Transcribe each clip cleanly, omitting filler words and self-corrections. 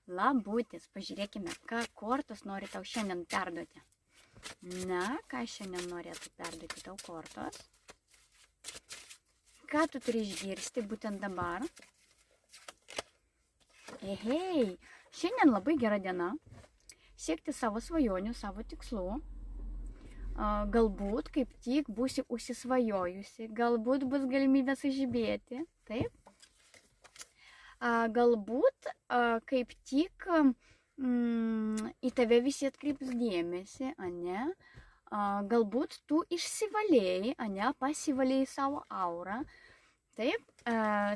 Labutis, pažiūrėkime, ką kortos nori tau šiandien perduoti. Na, ką šiandien norėtų perduoti tau kortos? Ką tu turi išgirsti būtent dabar? Ehei, šiandien labai gera diena. Siekti savo svajonių, savo tikslų. Galbūt kaip tik būsi užsisvajojusi, galbūt bus galimybė sužibėti, taip? Galbūt kaip tik į tave visi atkreips dėmesį, ane? Galbūt tu išsivalėjai, ane? Pasivalėjai savo aurą, taip?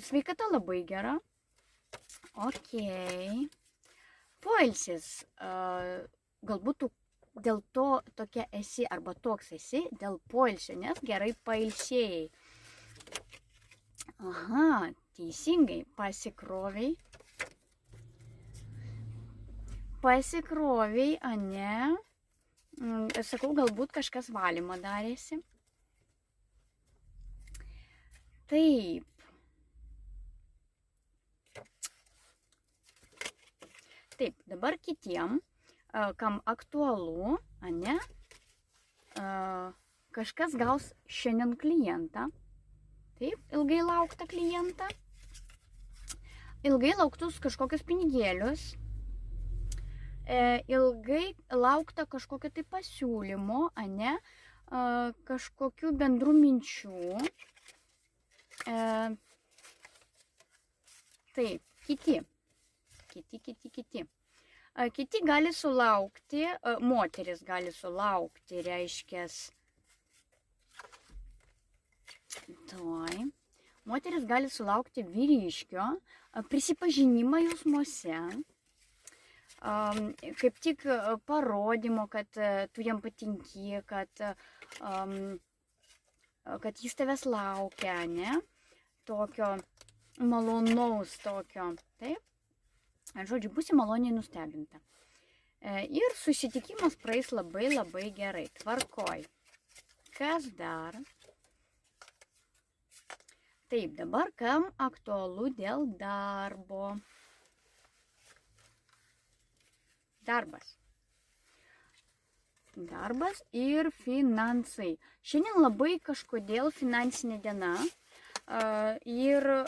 Sveikata labai gera. Ok. Poilsis. Galbūt tu dėl to tokia esi arba toks esi dėl poilsio, nes gerai pailsėjai. Aha, teisingai, pasikroviai. Pasikroviai, ane? Sakau, galbūt kažkas valymą darėsi. Taip. Taip, dabar kitiem, kam aktualu, ane, kažkas gaus šiandien klientą, taip, ilgai lauktą klientą, ilgai lauktus kažkokius pinigėlius, ilgai lauktą kažkokio tai pasiūlymo, ane, kažkokių bendrų minčių, taip, kiti. Kiti gali sulaukti, moteris gali sulaukti, reiškias, moteris gali sulaukti vyriškio, prisipažinimą jausmuose, kaip tik parodymo, kad tu jam patinki, kad jis tavęs laukia, ne? Tokio malonaus tokio, taip? Žodžiu, būsi maloniai nustebinta. Ir susitikimas praeis labai gerai. Tvarkoj. Kas dar? Taip, dabar kam aktualu dėl darbo? Darbas. Darbas ir finansai. Šiandien labai kažkodėl finansinė diena. Ir,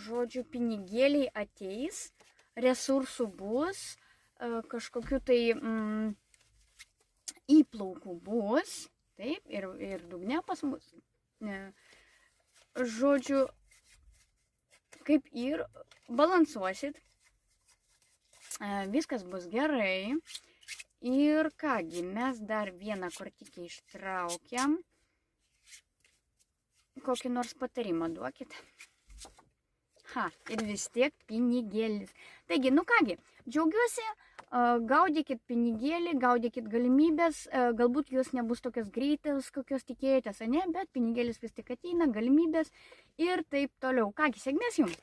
žodžiu, pinigėliai ateis. Resursų bus, kažkokių tai įplaukų bus, taip, ir dugne pas mus. Žodžiu, kaip ir balansuosit, viskas bus gerai. Ir kągi, mes dar vieną kortikį ištraukiam. Kokį nors patarimą duokit. Ir vis tiek pinigėlis. Taigi, nu kągi, džiaugiuosi, gaudykit pinigėlį, gaudykit galimybės, galbūt jos nebus tokios greitas, kokios tikėjotės, ne, bet pinigėlis vis tik ateina, galimybės ir taip toliau. Kągi, sėkmės jums.